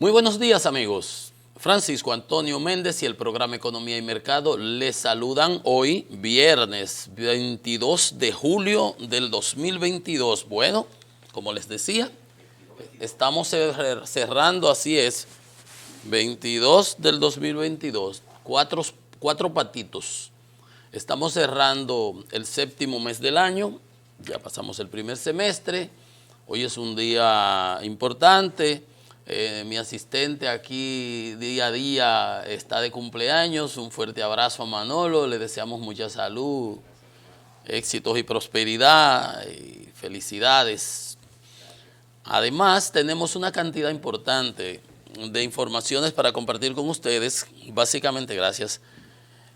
Muy buenos días, amigos. Francisco Antonio Méndez y el programa Economía y Mercado les saludan hoy, viernes 22 de julio del 2022. Bueno, como les decía, estamos cerrando, así es, 22 del 2022, cuatro patitos. Estamos cerrando el séptimo mes del año, ya pasamos el primer semestre, hoy es un día importante. Mi asistente aquí día a día está de cumpleaños. Un fuerte abrazo a Manolo, le deseamos mucha salud, éxitos y prosperidad y felicidades. Además, tenemos una cantidad importante de informaciones para compartir con ustedes, básicamente gracias,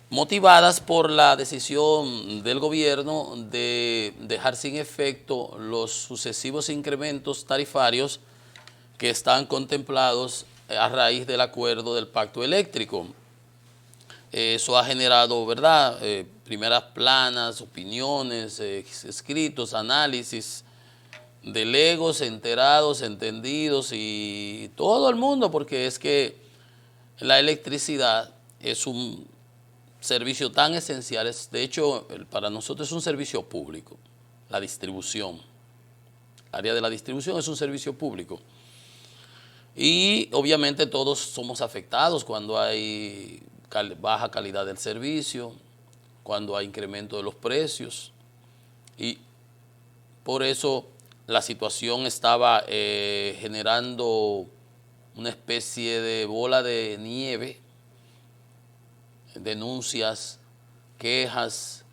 motivadas por la decisión del gobierno de dejar sin efecto los sucesivos incrementos tarifarios que están contemplados a raíz del acuerdo del pacto eléctrico. Eso ha generado, ¿verdad?, primeras planas, opiniones, escritos, análisis de legos, enterados, entendidos y todo el mundo, porque es que la electricidad es un servicio tan esencial, de hecho para nosotros es un servicio público, la distribución. El área de la distribución es un servicio público. Y obviamente todos somos afectados cuando hay baja calidad del servicio, cuando hay incremento de los precios. Y por eso la situación estaba generando una especie de bola de nieve, denuncias, quejas,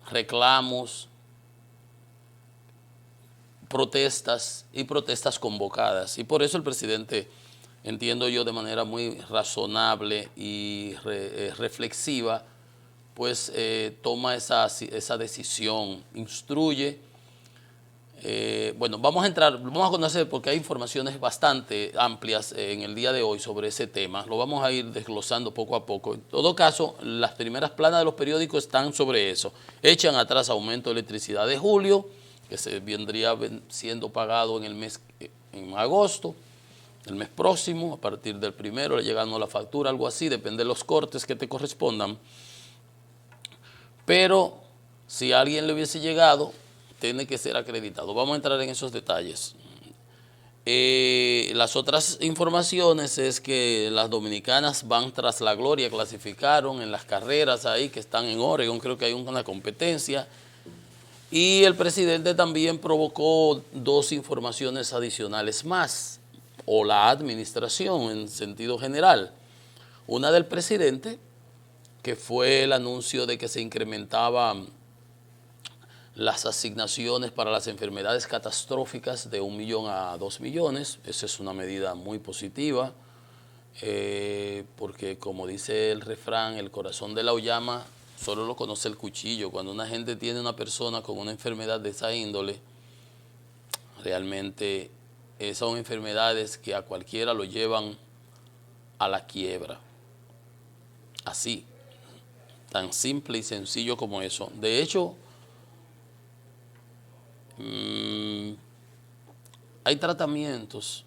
reclamos, protestas y protestas convocadas. Y por eso el presidente, entiendo yo de manera muy razonable y reflexiva, pues toma esa decisión, instruye. Bueno, vamos a conocer porque hay informaciones bastante amplias en el día de hoy sobre ese tema. Lo vamos a ir desglosando poco a poco. En todo caso, las primeras planas de los periódicos están sobre eso. Echan atrás aumento de electricidad de julio, que se vendría siendo pagado en el mes, en agosto, el mes próximo, a partir del primero le llegando la factura, algo así, depende de los cortes que te correspondan. Pero si a alguien le hubiese llegado, tiene que ser acreditado. Vamos a entrar en esos detalles. Las otras informaciones es que las dominicanas van tras la gloria, clasificaron en las carreras ahí que están en Oregon, creo que hay una competencia. Y el presidente también provocó dos informaciones adicionales más, o la administración en sentido general. Una del presidente, que fue el anuncio de que se incrementaban las asignaciones para las enfermedades catastróficas de 1 millón a 2 millones. Esa es una medida muy positiva, porque como dice el refrán, el corazón de la auyama solo lo conoce el cuchillo. Cuando una gente tiene una persona con una enfermedad de esa índole, realmente son enfermedades que a cualquiera lo llevan a la quiebra. Así, tan simple y sencillo como eso. De hecho, hay tratamientos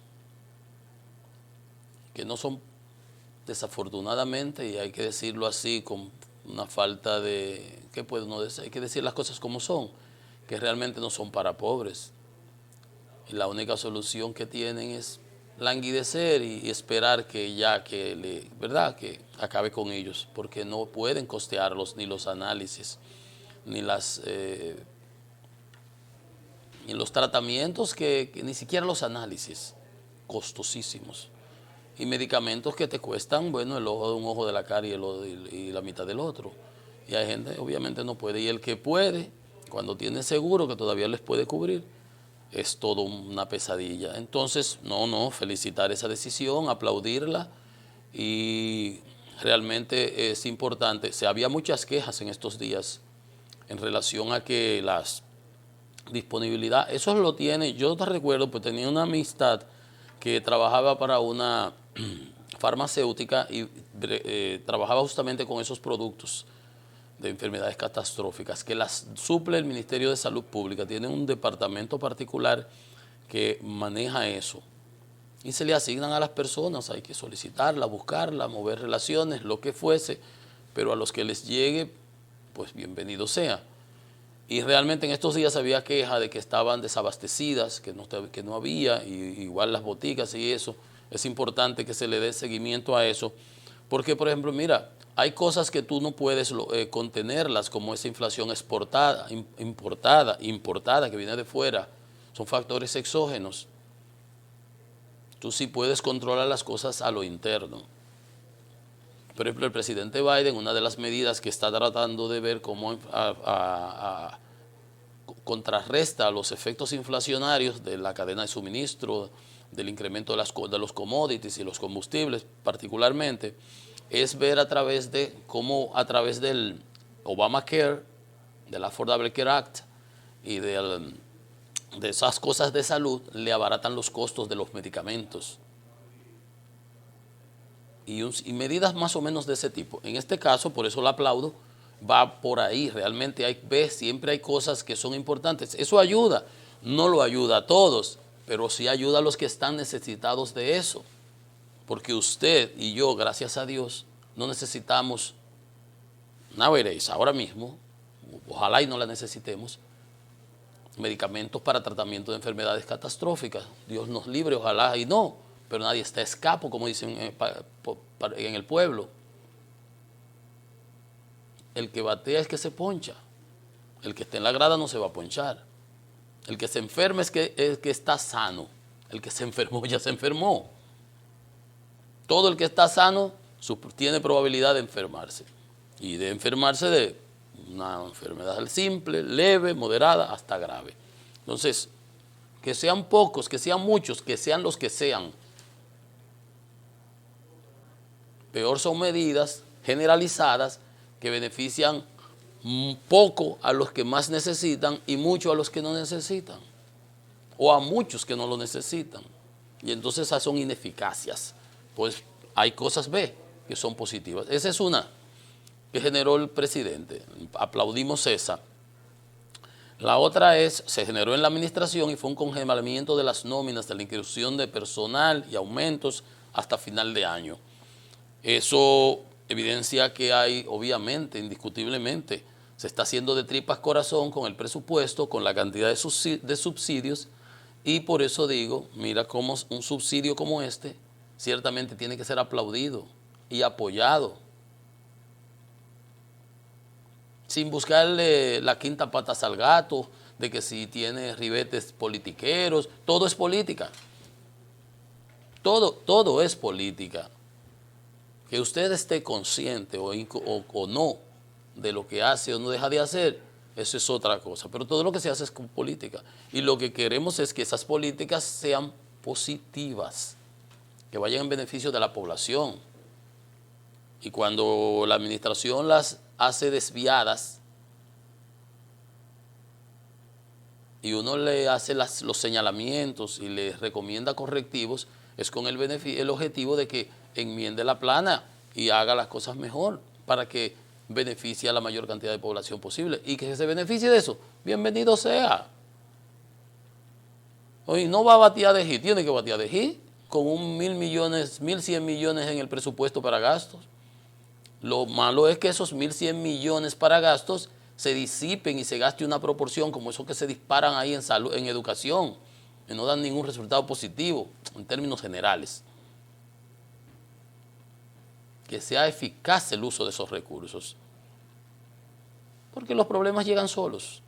que no son, desafortunadamente, y hay que decirlo así, con una falta de, ¿qué puede uno decir? Hay que decir las cosas como son, que realmente no son para pobres. Y la única solución que tienen es languidecer y esperar que ya ¿verdad?, que acabe con ellos, porque no pueden costearlos ni los análisis, ni ni los tratamientos, que ni siquiera los análisis, costosísimos. Y medicamentos que te cuestan, bueno, el ojo de un ojo de la cara y la mitad del otro. Y hay gente, obviamente, no puede. Y el que puede, cuando tiene seguro que todavía les puede cubrir, es todo una pesadilla. Entonces, felicitar esa decisión, aplaudirla, y realmente es importante. Había muchas quejas en estos días en relación a que las disponibilidad, eso lo tiene, yo te recuerdo, pues tenía una amistad que trabajaba para una farmacéutica y trabajaba justamente con esos productos de enfermedades catastróficas que las suple el Ministerio de Salud Pública. Tiene un departamento particular que maneja eso. y se le asignan a las personas, hay que solicitarla, buscarla, mover relaciones, lo que fuese, pero a los que les llegue, pues bienvenido sea. Y realmente en estos días había queja de que estaban desabastecidas, que no había, y igual las boticas y eso. Es importante que se le dé seguimiento a eso, porque por ejemplo, mira, hay cosas que tú no puedes contenerlas, como esa inflación importada, que viene de fuera, son factores exógenos. Tú sí puedes controlar las cosas a lo interno. Por ejemplo, el presidente Biden, una de las medidas que está tratando de ver cómo contrarresta los efectos inflacionarios de la cadena de suministro, del incremento de los commodities y los combustibles particularmente, es ver a través de cómo a través del Obamacare, del Affordable Care Act y de esas cosas de salud le abaratan los costos de los medicamentos. Y medidas más o menos de ese tipo. En este caso, por eso la aplaudo, va por ahí. Realmente siempre hay cosas que son importantes. Eso ayuda, no lo ayuda a todos, pero sí ayuda a los que están necesitados de eso. Porque usted y yo, gracias a Dios, no necesitamos, nowadays, ahora mismo, ojalá y no la necesitemos, medicamentos para tratamiento de enfermedades catastróficas. Dios nos libre, ojalá y no, pero nadie está a escapo, como dicen en el pueblo. El que batea es que se poncha. El que esté en la grada no se va a ponchar. El que se enferma es que está sano. El que se enfermó ya se enfermó. Todo el que está sano tiene probabilidad de enfermarse. Y de enfermarse de una enfermedad simple, leve, moderada, hasta grave. Entonces, que sean pocos, que sean muchos, que sean los que sean. Peor son medidas generalizadas que benefician poco a los que más necesitan y mucho a los que no necesitan, o a muchos que no lo necesitan. Y entonces esas son ineficacias. Pues hay cosas que son positivas. Esa es una que generó el presidente. Aplaudimos esa. La otra se generó en la administración y fue un congelamiento de las nóminas, de la inclusión de personal y aumentos hasta final de año. Eso evidencia que hay, obviamente, indiscutiblemente, se está haciendo de tripas corazón con el presupuesto, con la cantidad de subsidios, y por eso digo, mira cómo un subsidio como este ciertamente tiene que ser aplaudido y apoyado, sin buscarle la quinta patas al gato, de que si tiene ribetes politiqueros, todo es política, todo es política. Que usted esté consciente o no de lo que hace o no deja de hacer, eso es otra cosa. Pero todo lo que se hace es con política. Y lo que queremos es que esas políticas sean positivas, que vayan en beneficio de la población. Y cuando la administración las hace desviadas y uno le hace los señalamientos y le recomienda correctivos, es con el objetivo de que enmiende la plana y haga las cosas mejor para que beneficie a la mayor cantidad de población posible. Y que se beneficie de eso, bienvenido sea. Hoy no va a batear de G, tiene que batear de G con 1.000 millones, 1.100 millones en el presupuesto para gastos. Lo malo es que esos 1.100 millones para gastos se disipen y se gaste una proporción como esos que se disparan ahí en salud, en educación, que no dan ningún resultado positivo en términos generales. Que sea eficaz el uso de esos recursos, porque los problemas llegan solos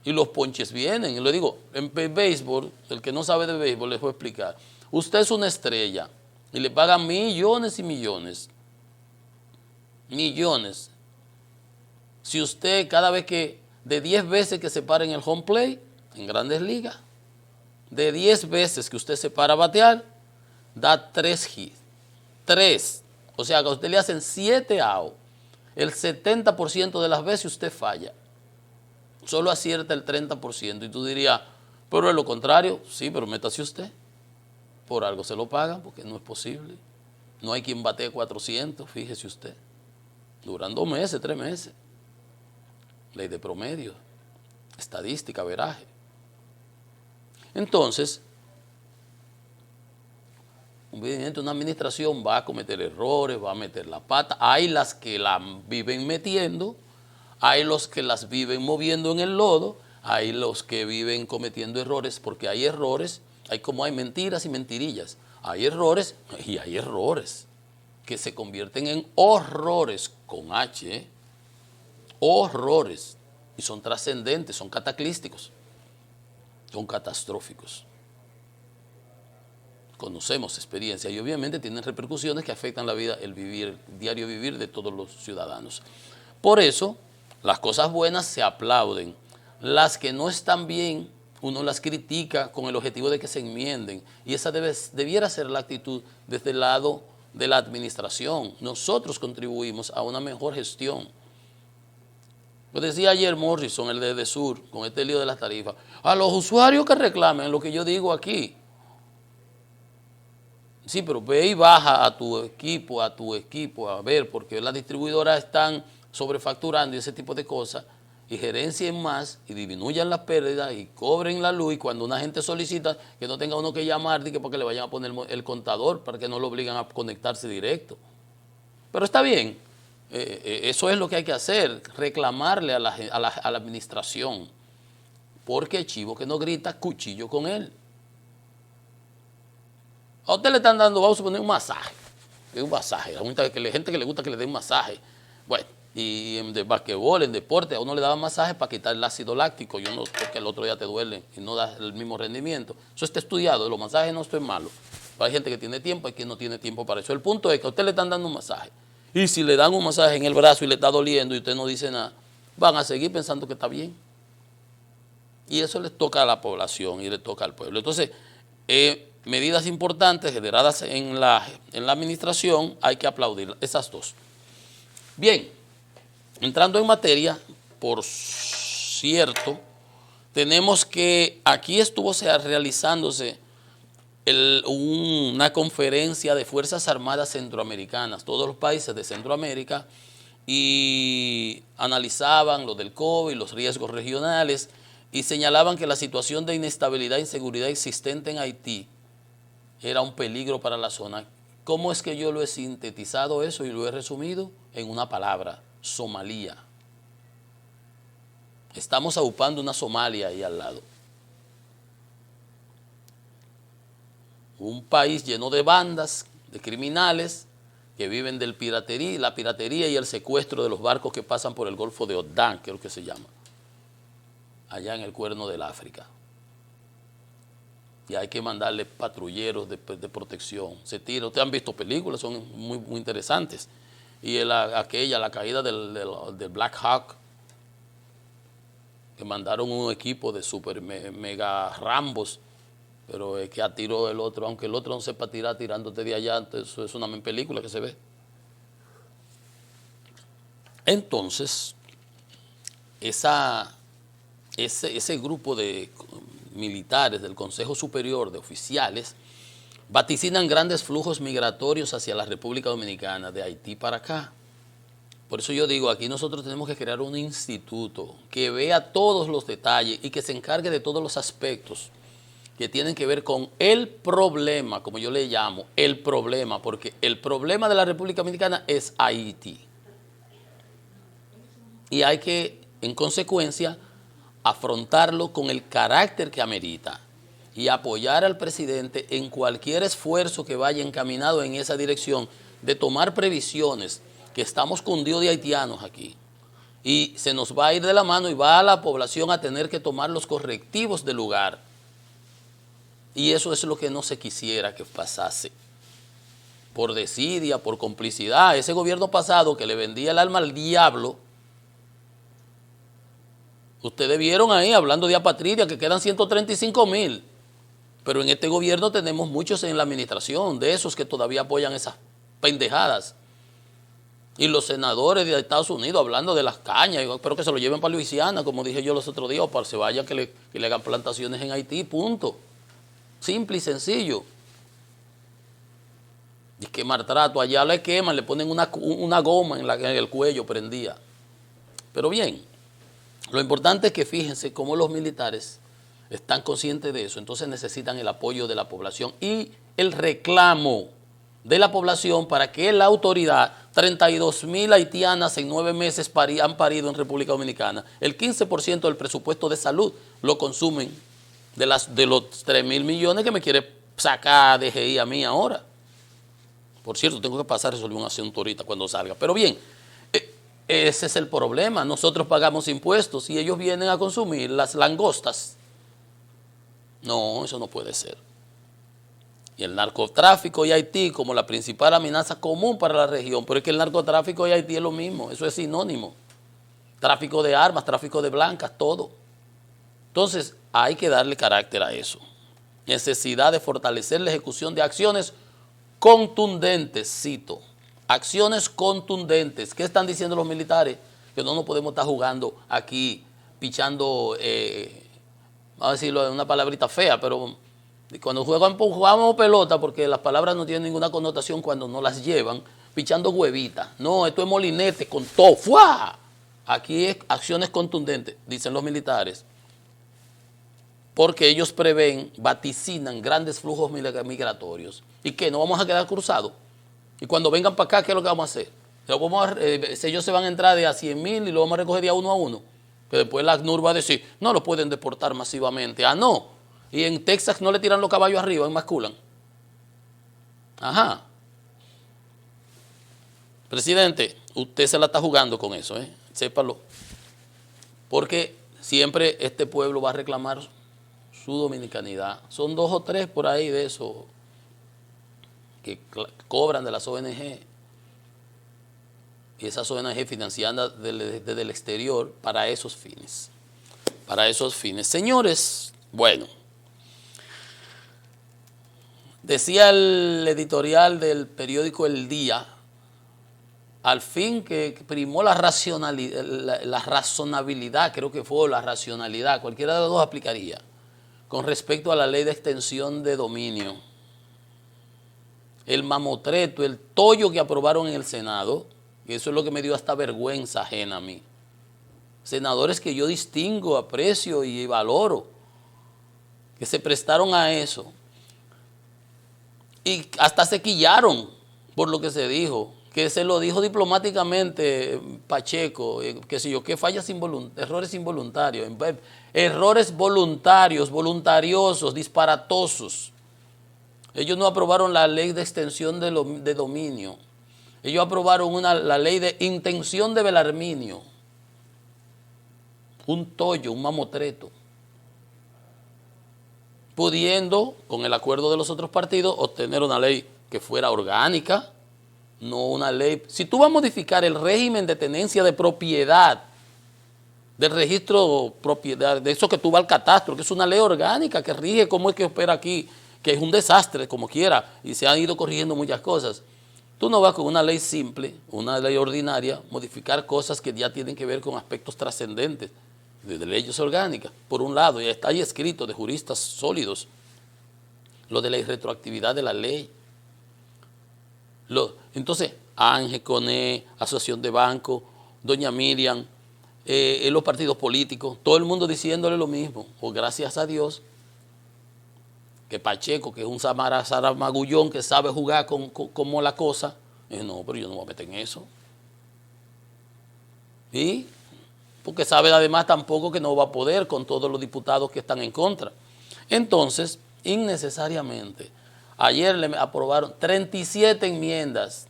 y los ponches vienen. Y le digo, en béisbol, el que no sabe de béisbol les voy a explicar. Usted es una estrella y le pagan millones y millones. Si usted cada vez de 10 veces que se para en el home plate, en Grandes Ligas, de 10 veces que usted se para a batear, da 3 hits. 3. O sea, que a usted le hacen 7 outs. El 70% de las veces usted falla. Solo acierta el 30%. Y tú dirías, pero es lo contrario. Sí, pero métase usted. Por algo se lo pagan, porque no es posible. No hay quien batee 400, fíjese usted. Duran 2 meses, 3 meses. Ley de promedio, estadística, veraje. Entonces, Evidentemente una administración va a cometer errores, va a meter la pata. Hay las que la viven metiendo, hay los que las viven moviendo en el lodo, hay los que viven cometiendo errores, porque hay errores, hay mentiras y mentirillas. Hay errores y hay errores que se convierten en horrores con H, horrores, y son trascendentes, son cataclísticos, son catastróficos. Conocemos experiencia y obviamente tienen repercusiones que afectan la vida, el diario vivir de todos los ciudadanos. Por eso, las cosas buenas se aplauden. Las que no están bien, uno las critica con el objetivo de que se enmienden. Y esa debiera ser la actitud desde el lado de la administración. Nosotros contribuimos a una mejor gestión. Lo decía ayer Morrison, el de Sur, con este lío de las tarifas. A los usuarios que reclamen lo que yo digo aquí. Sí, pero ve y baja a tu equipo, a ver, porque las distribuidoras están sobrefacturando y ese tipo de cosas, y gerencien más y disminuyan las pérdidas y cobren la luz, y cuando una gente solicita que no tenga uno que llamar, para que le vayan a poner el contador, para que no lo obliguen a conectarse directo. Pero está bien, eso es lo que hay que hacer, reclamarle a la administración, porque chivo que no grita, cuchillo con él. A usted le están dando, vamos a suponer, un masaje. Un masaje. Hay gente que le gusta que le den un masaje. Bueno, y en de basquetbol, en deporte, a uno le daban masaje para quitar el ácido láctico. Yo no, porque el otro día te duele y no das el mismo rendimiento. Eso está estudiado. Los masajes no son malos. Pero hay gente que tiene tiempo y quien no tiene tiempo para eso. El punto es que a usted le están dando un masaje. Y si le dan un masaje en el brazo y le está doliendo y usted no dice nada, van a seguir pensando que está bien. Y eso les toca a la población y le toca al pueblo. Entonces, medidas importantes generadas en la administración, hay que aplaudir esas dos. Bien, entrando en materia, por cierto, tenemos que aquí estuvo realizándose una conferencia de Fuerzas Armadas Centroamericanas, todos los países de Centroamérica, y analizaban lo del COVID, los riesgos regionales, y señalaban que la situación de inestabilidad e inseguridad existente en Haití era un peligro para la zona. ¿Cómo es que yo lo he sintetizado eso y lo he resumido? En una palabra: Somalia. Estamos aupando una Somalia ahí al lado. Un país lleno de bandas, de criminales, que viven de la piratería y el secuestro de los barcos que pasan por el Golfo de Odán, que es lo que se llama, allá en el Cuerno del África. Y hay que mandarle patrulleros de protección. Se tira, ustedes han visto películas, son muy, muy interesantes. Y la caída del Black Hawk, que mandaron un equipo de super mega rambos, pero es que atiró el otro, aunque el otro no sepa tirar, tirándote de allá, eso es una película que se ve. Entonces, ese grupo de militares del Consejo Superior de Oficiales vaticinan grandes flujos migratorios hacia la República Dominicana, de Haití para acá. Por eso yo digo, aquí nosotros tenemos que crear un instituto que vea todos los detalles y que se encargue de todos los aspectos que tienen que ver con el problema, como yo le llamo, el problema, porque el problema de la República Dominicana es Haití. Y hay que, en consecuencia, afrontarlo con el carácter que amerita y apoyar al presidente en cualquier esfuerzo que vaya encaminado en esa dirección de tomar previsiones, que estamos con Dios de haitianos aquí y se nos va a ir de la mano y va a la población a tener que tomar los correctivos del lugar, y eso es lo que no se quisiera que pasase por desidia, por complicidad. Ese gobierno pasado que le vendía el alma al diablo. Ustedes vieron ahí, hablando de apatridia, que quedan 135,000. Pero en este gobierno tenemos muchos en la administración, de esos que todavía apoyan esas pendejadas. Y los senadores de Estados Unidos hablando de las cañas, yo espero que se lo lleven para Luisiana, como dije yo los otros días, o para que se vayan, que le hagan plantaciones en Haití, punto. Simple y sencillo. Y que maltrato, allá le queman, le ponen una goma en el cuello prendida. Pero bien, lo importante es que fíjense cómo los militares están conscientes de eso, entonces necesitan el apoyo de la población y el reclamo de la población para que la autoridad, 32,000 haitianas en 9 meses han parido en República Dominicana, el 15% del presupuesto de salud lo consumen de los 3,000 millones que me quiere sacar DGI a mí ahora. Por cierto, tengo que pasar a resolver un asunto ahorita cuando salga. Pero bien, ese es el problema. Nosotros pagamos impuestos y ellos vienen a consumir las langostas. No, eso no puede ser. Y el narcotráfico y Haití como la principal amenaza común para la región, pero es que el narcotráfico y Haití es lo mismo, eso es sinónimo. Tráfico de armas, tráfico de blancas, todo. Entonces, hay que darle carácter a eso. Necesidad de fortalecer la ejecución de acciones contundentes, cito. Acciones contundentes. ¿Qué están diciendo los militares? Que no nos podemos estar jugando aquí, pichando, vamos a decirlo en una palabrita fea, pero cuando jugamos pelota, porque las palabras no tienen ninguna connotación cuando no las llevan, pichando huevitas. No, esto es molinete con todo. ¡Fua! Aquí es acciones contundentes, dicen los militares, porque ellos prevén, vaticinan grandes flujos migratorios. ¿Y qué? ¿No vamos a quedar cruzados? Y cuando vengan para acá, ¿qué es lo que vamos a hacer? Ellos se van a entrar de a 100,000 y lo vamos a recoger de a uno a uno. Que después la ACNUR va a decir, no lo pueden deportar masivamente. Ah, no. Y en Texas no le tiran los caballos arriba, enmasculan. Ajá. Presidente, usted se la está jugando con eso, sépalo. Porque siempre este pueblo va a reclamar su dominicanidad. Son 2 o 3 por ahí de eso que cobran de las ONG. Y esas ONG financiadas desde el exterior para esos fines. Para esos fines. Señores, bueno. Decía el editorial del periódico El Día, al fin que primó la razonabilidad, creo que fue la racionalidad, cualquiera de los dos aplicaría, con respecto a la ley de extensión de dominio. El mamotreto, el tollo que aprobaron en el Senado, y eso es lo que me dio hasta vergüenza ajena a mí. Senadores que yo distingo, aprecio y valoro, que se prestaron a eso. Y hasta se quillaron por lo que se dijo, que se lo dijo diplomáticamente Pacheco, que sé yo, que fallas errores involuntarios, errores voluntarios, voluntariosos, disparatosos. Ellos no aprobaron la ley de extensión de dominio, ellos aprobaron la ley de intención de Belarminio, un tollo, un mamotreto, pudiendo, con el acuerdo de los otros partidos, obtener una ley que fuera orgánica, no una ley. Si tú vas a modificar el régimen de tenencia de propiedad, del registro propiedad, de eso que tú vas al catastro, que es una ley orgánica que rige cómo es que opera aquí, que es un desastre como quiera, y se han ido corrigiendo muchas cosas. Tú no vas con una ley simple, una ley ordinaria, modificar cosas que ya tienen que ver con aspectos trascendentes, de leyes orgánicas. Por un lado, ya está ahí escrito de juristas sólidos, lo de la irretroactividad de la ley. Entonces, Ángel, Coné, Asociación de Bancos, doña Miriam, los partidos políticos, todo el mundo diciéndole lo mismo. Pues gracias a Dios que Pacheco, que es un zaramagullón que sabe jugar como la cosa, no, pero yo no me voy a meter en eso. ¿Y? Porque sabe además tampoco que no va a poder con todos los diputados que están en contra. Entonces, innecesariamente, ayer le aprobaron 37 enmiendas.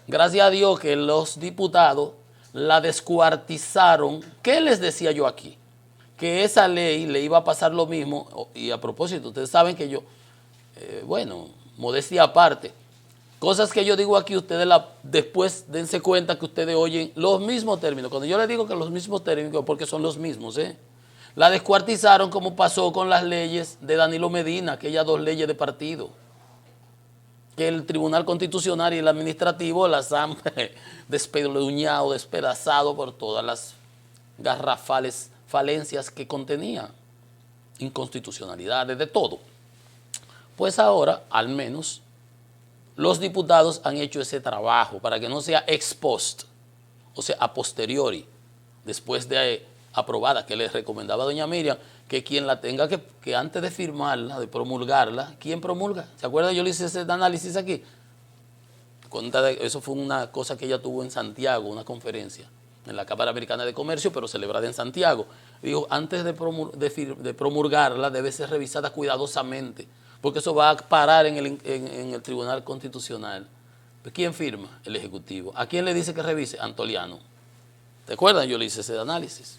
Gracias a Dios que los diputados la descuartizaron. ¿Qué les decía yo aquí? Que esa ley le iba a pasar lo mismo. Y a propósito, ustedes saben que yo, bueno, modestia aparte, cosas que yo digo aquí, ustedes después dense cuenta que ustedes oyen los mismos términos. Cuando yo les digo que los mismos términos, porque son los mismos, la descuartizaron como pasó con las leyes de Danilo Medina, aquellas 2 leyes de partido, que el Tribunal Constitucional y el Administrativo las han despeluñado, despedazado por todas las garrafales falencias que contenía, inconstitucionalidades, de todo. Pues ahora, al menos, los diputados han hecho ese trabajo para que no sea ex post, o sea, a posteriori, después de aprobada, que les recomendaba doña Miriam, que quien la tenga que antes de firmarla, de promulgarla, ¿quién promulga? ¿Se acuerdan? Yo le hice ese análisis aquí. Eso fue una cosa que ella tuvo en Santiago, una conferencia, en la Cámara Americana de Comercio, pero celebrada en Santiago. Digo, antes de promulgarla debe ser revisada cuidadosamente, porque eso va a parar en el Tribunal Constitucional. ¿Quién firma? El Ejecutivo. ¿A quién le dice que revise? Antoliano. ¿Te acuerdan? Yo le hice ese análisis.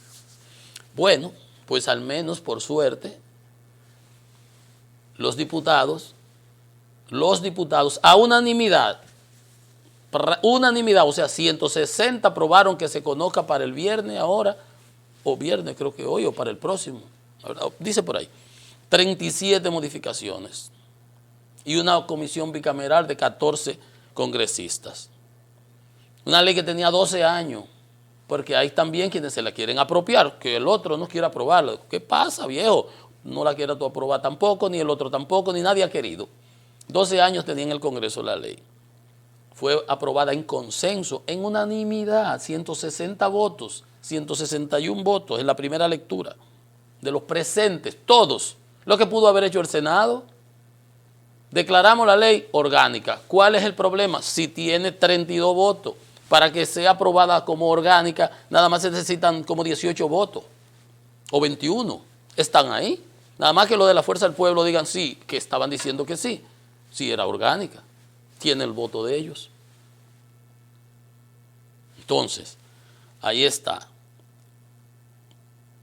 Bueno, pues al menos por suerte, los diputados a unanimidad, o sea, 160 aprobaron que se conozca para el viernes ahora, o viernes creo que hoy, o para el próximo, dice por ahí, 37 modificaciones y una comisión bicameral de 14 congresistas. Una ley que tenía 12 años, porque hay también quienes se la quieren apropiar, que el otro no quiere aprobarla. ¿Qué pasa, viejo? No la quieras tú aprobar tampoco, ni el otro tampoco, ni nadie ha querido. 12 años tenía en el Congreso la ley. Fue aprobada en consenso, en unanimidad, 160 votos, 161 votos en la primera lectura, de los presentes, todos. Lo que pudo haber hecho el Senado. Declaramos la ley orgánica. ¿Cuál es el problema? Si tiene 32 votos. Para que sea aprobada como orgánica, nada más se necesitan como 18 votos, o 21, están ahí. Nada más que lo de la Fuerza del Pueblo digan sí, que estaban diciendo que sí, sí era orgánica, tiene el voto de ellos. Entonces, ahí está.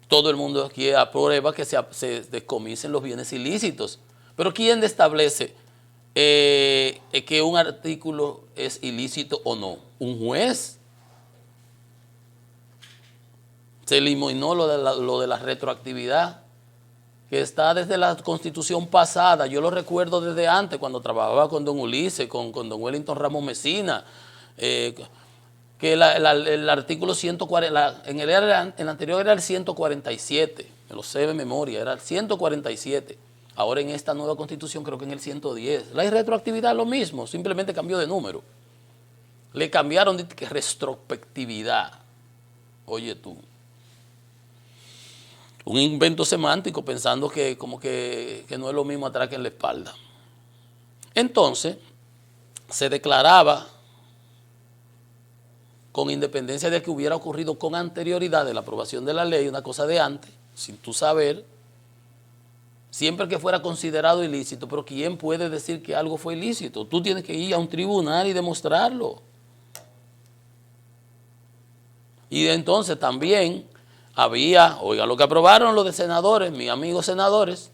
Todo el mundo aquí aprueba que se descomisen los bienes ilícitos, pero ¿quién establece que un artículo es ilícito o no? Un juez. Se eliminó lo de la retroactividad, que está desde la Constitución pasada. Yo lo recuerdo desde antes, cuando trabajaba con don Ulises, con don Wellington Ramos Mesina, que el artículo 140, en el anterior era el 147, me lo sé de memoria, era el 147. Ahora en esta nueva Constitución creo que en el 110. La retroactividad lo mismo, simplemente cambió de número. Le cambiaron de retrospectividad. Oye tú. Un invento semántico pensando que como que no es lo mismo atrás que en la espalda. Entonces, se declaraba, con independencia de que hubiera ocurrido con anterioridad de la aprobación de la ley, una cosa de antes, sin tú saber, siempre que fuera considerado ilícito, pero ¿quién puede decir que algo fue ilícito? Tú tienes que ir a un tribunal y demostrarlo. Y entonces también había, oiga lo que aprobaron los de senadores, mis amigos senadores,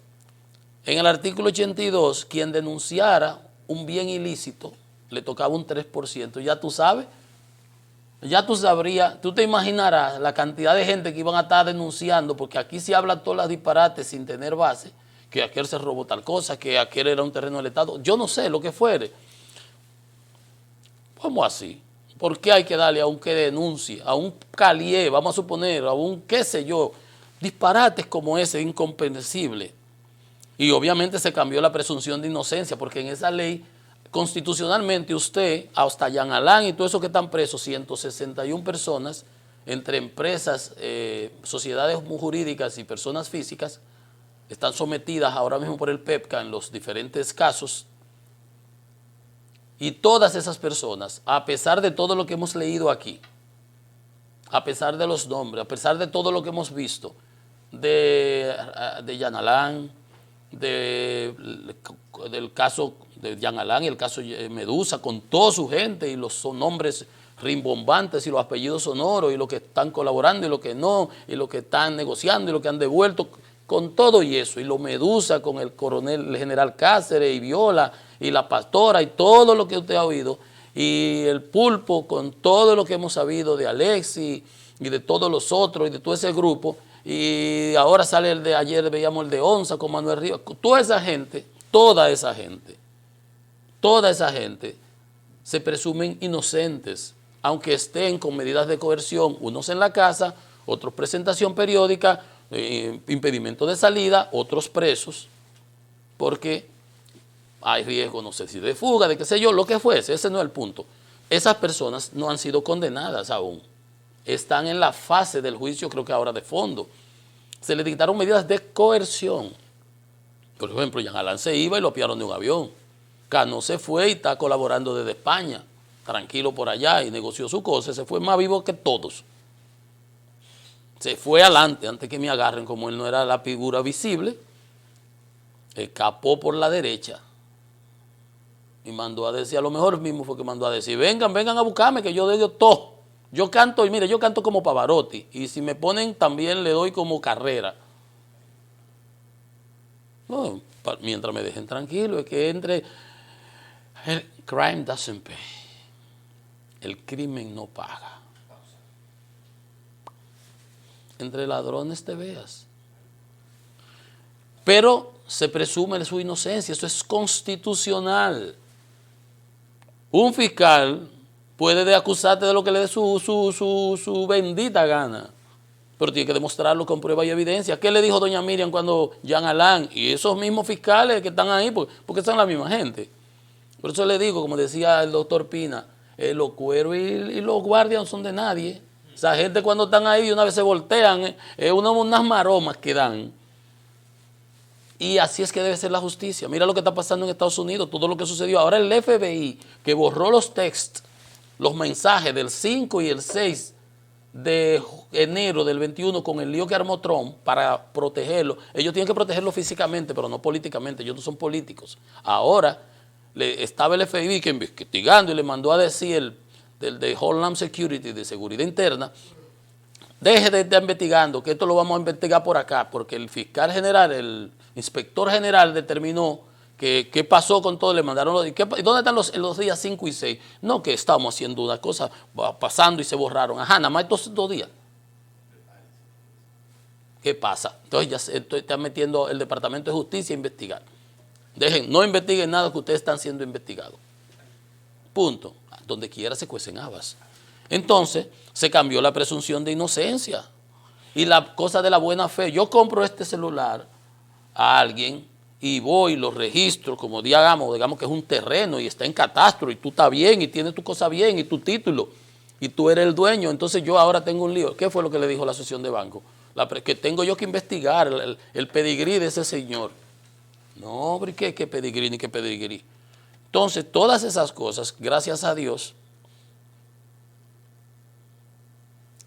en el artículo 82, quien denunciara un bien ilícito, le tocaba un 3%. Ya tú sabes, ya tú sabrías, tú te imaginarás la cantidad de gente que iban a estar denunciando, porque aquí se habla todas las disparates sin tener base, que aquel se robó tal cosa, que aquel era un terreno del Estado, yo no sé lo que fuere. ¿Cómo así? ¿Por qué hay que darle a un que denuncie, a un calié, vamos a suponer, a un qué sé yo, disparates como ese, incomprensible? Y obviamente se cambió la presunción de inocencia, porque en esa ley, constitucionalmente usted, hasta Jean Alain y todos esos que están presos, 161 personas, entre empresas, sociedades jurídicas y personas físicas, están sometidas ahora mismo por el PEPCA en los diferentes casos. Y todas esas personas, a pesar de todo lo que hemos leído aquí, a pesar de los nombres, a pesar de todo lo que hemos visto, de Jean Alain, del caso de Jean Alain y el caso Medusa, con toda su gente y los nombres rimbombantes y los apellidos sonoros y los que están colaborando y los que no, y los que están negociando y los que han devuelto, con todo y eso, y los Medusa con el coronel, el general Cáceres y Viola y la pastora y todo lo que usted ha oído, y el Pulpo con todo lo que hemos sabido de Alexis y de todos los otros y de todo ese grupo, y ahora sale el de ayer, veíamos el de Onza con Manuel Rivas, toda esa gente se presumen inocentes, aunque estén con medidas de coerción, unos en la casa, otros presentación periódica, impedimento de salida, otros presos, porque hay riesgo, no sé si de fuga, de qué sé yo, lo que fuese, ese no es el punto. Esas personas no han sido condenadas aún, están en la fase del juicio, creo que ahora de fondo. se le dictaron medidas de coerción. Por ejemplo, Jean Alain se iba y lo apiaron de un avión. Cano se fue y está colaborando desde España, tranquilo por allá, y negoció su cosa, se fue más vivo que todos. Se fue adelante antes que me agarren, como él no era la figura visible, escapó por la derecha y mandó a decir, a lo mejor mismo fue que mandó a decir, vengan a buscarme que yo doy todo. Yo canto, y mire, yo canto como Pavarotti, y si me ponen también le doy como Carrera. No, mientras me dejen tranquilo, es que entre, el crime doesn't pay, el crimen no paga. Entre ladrones te veas. Pero se presume su inocencia, eso es constitucional. Un fiscal puede acusarte de lo que le dé su bendita gana, pero tiene que demostrarlo con prueba y evidencia. ¿Qué le dijo doña Miriam cuando Jean Alain y esos mismos fiscales que están ahí, porque son la misma gente? Por eso le digo, como decía el doctor Pina, los cueros y los guardias no son de nadie. Esa gente cuando están ahí de una vez se voltean, unas maromas que dan. Y así es que debe ser la justicia. Mira lo que está pasando en Estados Unidos, todo lo que sucedió. Ahora el FBI, que borró los textos, los mensajes del 5 y el 6 de enero del 21 con el lío que armó Trump para protegerlo. Ellos tienen que protegerlo físicamente, pero no políticamente. Ellos no son políticos. Ahora estaba el FBI que investigando y le mandó a decir del de Homeland Security, de seguridad interna, deje de estar investigando, que esto lo vamos a investigar por acá, porque el fiscal general, el inspector general determinó que qué pasó con todo, le mandaron, ¿dónde están los días 5 y 6? No, que estábamos haciendo una cosa, pasando y se borraron. Ajá, nada más estos 2 días. ¿Qué pasa? Entonces ya se está metiendo el Departamento de Justicia a investigar. No investiguen nada que ustedes están siendo investigados. Punto. Donde quiera se cuecen habas. Entonces, se cambió la presunción de inocencia. Y la cosa de la buena fe. Yo compro este celular a alguien y voy y lo registro como digamos que es un terreno y está en catastro y tú estás bien y tienes tu cosa bien y tu título y tú eres el dueño. Entonces yo ahora tengo un lío. ¿Qué fue lo que le dijo la asociación de banco? Que tengo yo que investigar el pedigrí de ese señor. No, hombre, ¿qué pedigrí ni qué pedigrí? Entonces, todas esas cosas, gracias a Dios,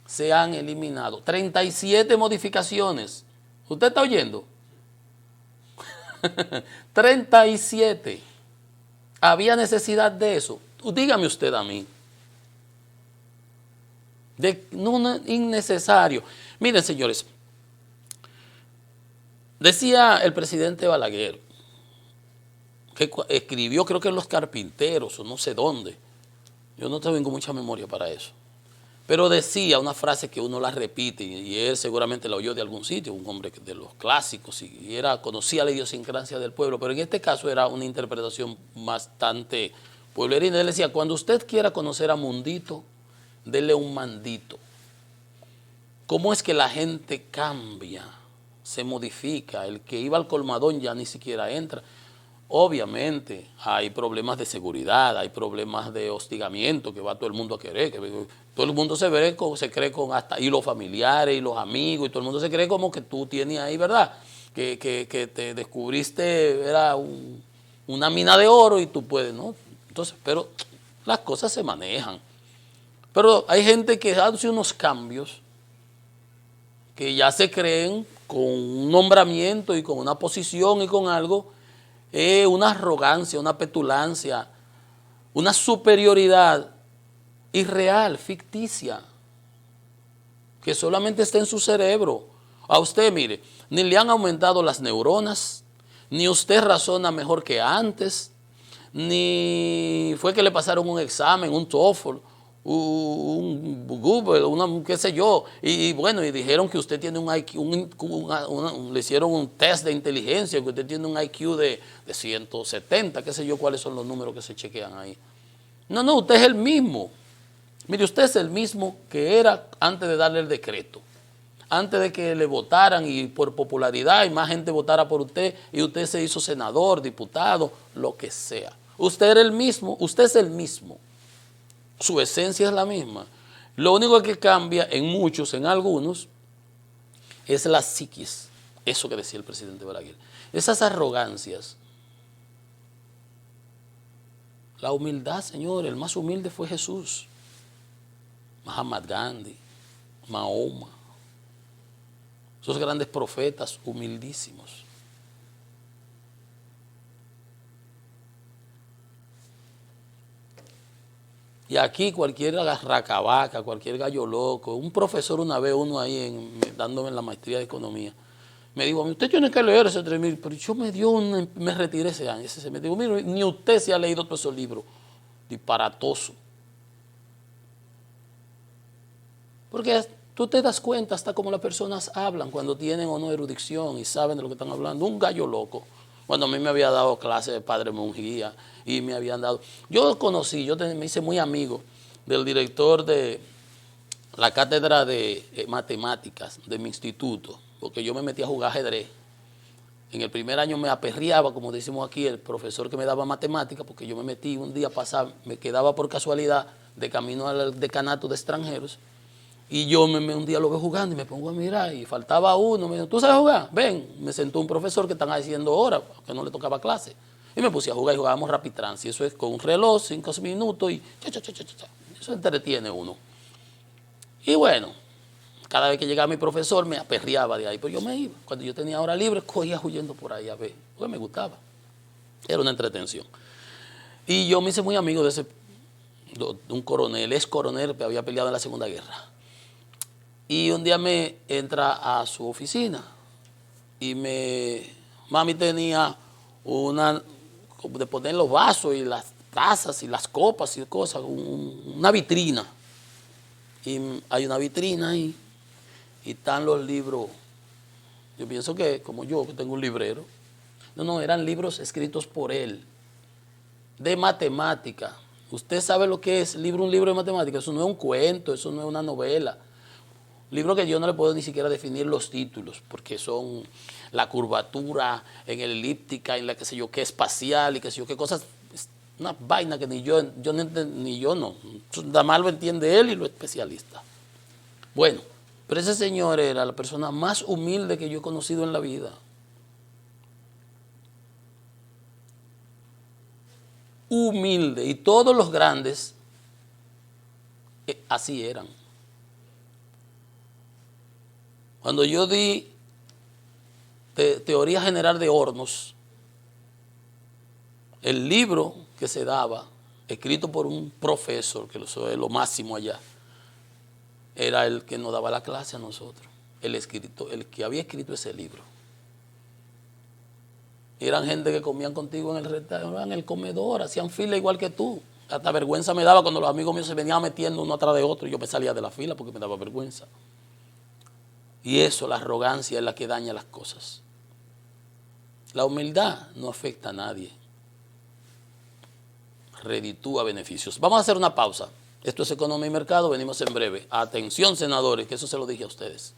se han eliminado. 37 modificaciones. ¿Usted está oyendo? 37. ¿Había necesidad de eso? Dígame usted a mí. No, innecesario. Miren, señores, decía el presidente Balaguer, que escribió, creo que en Los Carpinteros o no sé dónde, yo no tengo mucha memoria para eso, pero decía una frase que uno la repite y él seguramente la oyó de algún sitio, un hombre de los clásicos, y conocía la idiosincrasia del pueblo, pero en este caso era una interpretación bastante pueblerina. Él decía, cuando usted quiera conocer a Mundito, dele un mandito. ¿Cómo es que la gente cambia, se modifica? El que iba al colmadón ya ni siquiera entra. Obviamente hay problemas de seguridad, hay problemas de hostigamiento que va todo el mundo a querer, que todo el mundo se cree con hasta, y los familiares y los amigos, y todo el mundo se cree como que tú tienes ahí, ¿verdad? Que te descubriste, era una mina de oro y tú puedes, ¿no? Entonces, pero las cosas se manejan. Pero hay gente que hace unos cambios que ya se creen con un nombramiento y con una posición y con algo, una arrogancia, una petulancia, una superioridad irreal, ficticia, que solamente está en su cerebro. A usted, mire, ni le han aumentado las neuronas, ni usted razona mejor que antes, ni fue que le pasaron un examen, un TOEFL, un Google, qué sé yo, y bueno, y dijeron que usted tiene un IQ, le hicieron un test de inteligencia, que usted tiene un IQ de 170, qué sé yo, cuáles son los números que se chequean ahí. No, usted es el mismo. Mire, usted es el mismo que era antes de darle el decreto, antes de que le votaran y por popularidad y más gente votara por usted y usted se hizo senador, diputado, lo que sea. Usted era el mismo, usted es el mismo. Su esencia es la misma. Lo único que cambia en muchos, en algunos, es la psiquis, eso que decía el presidente Balaguer. Esas arrogancias. La humildad, Señor, el más humilde fue Jesús, Mahatma Gandhi, Mahoma, esos grandes profetas humildísimos. Y aquí cualquier racabaca, cualquier gallo loco, un profesor una vez, uno ahí dándome en la maestría de economía, me dijo, usted tiene que leer ese 3000, pero yo me retiré ese año. Me dijo, mire, ni usted se ha leído todos esos libros, disparatoso. Porque tú te das cuenta hasta cómo las personas hablan cuando tienen o no erudición y saben de lo que están hablando. Un gallo loco. Cuando a mí me había dado clase de padre monjía y me habían dado... Yo conocí, me hice muy amigo del director de la cátedra de matemáticas de mi instituto, porque yo me metí a jugar ajedrez. En el primer año me aperreaba, como decimos aquí, el profesor que me daba matemáticas, porque yo me metí un día pasado, me quedaba por casualidad de camino al decanato de extranjeros, y yo un día lo veo jugando y me pongo a mirar, y faltaba uno, me dijo, ¿tú sabes jugar? Ven, me sentó un profesor que están haciendo horas, que no le tocaba clase, y me puse a jugar y jugábamos Rapitrans, y eso es con un reloj, 5 minutos, y eso entretiene uno. Y bueno, cada vez que llegaba mi profesor me aperreaba de ahí, pero yo me iba. Cuando yo tenía hora libre, cogía huyendo por ahí a ver, porque me gustaba. Era una entretención. Y yo me hice muy amigo de un coronel, ex coronel que había peleado en la Segunda Guerra. Y un día me entra a su oficina y mami tenía una, de poner los vasos y las tazas y las copas y cosas, una vitrina. Y hay una vitrina ahí y están los libros. Yo pienso que, como yo, que tengo un librero. No, eran libros escritos por él, de matemática. Usted sabe lo que es un libro de matemática. Eso no es un cuento, eso no es una novela. Libro que yo no le puedo ni siquiera definir los títulos, porque son la curvatura en el elíptica, en la que sé yo qué espacial y qué sé yo qué cosas. Es una vaina que ni yo no. Nada más lo entiende él y los especialistas. Bueno, pero ese señor era la persona más humilde que yo he conocido en la vida. Humilde. Y todos los grandes así eran. Cuando yo di teoría general de hornos, el libro que se daba, escrito por un profesor, que eso es lo máximo allá, era el que nos daba la clase a nosotros, el que había escrito ese libro. Eran gente que comían contigo en el restaurante, en el comedor, hacían fila igual que tú. Hasta vergüenza me daba cuando los amigos míos se venían metiendo uno atrás de otro y yo me salía de la fila porque me daba vergüenza. Y eso, la arrogancia, es la que daña las cosas. La humildad no afecta a nadie. Reditúa beneficios. Vamos a hacer una pausa. Esto es Economía y Mercado, venimos en breve. Atención, senadores, que eso se lo dije a ustedes.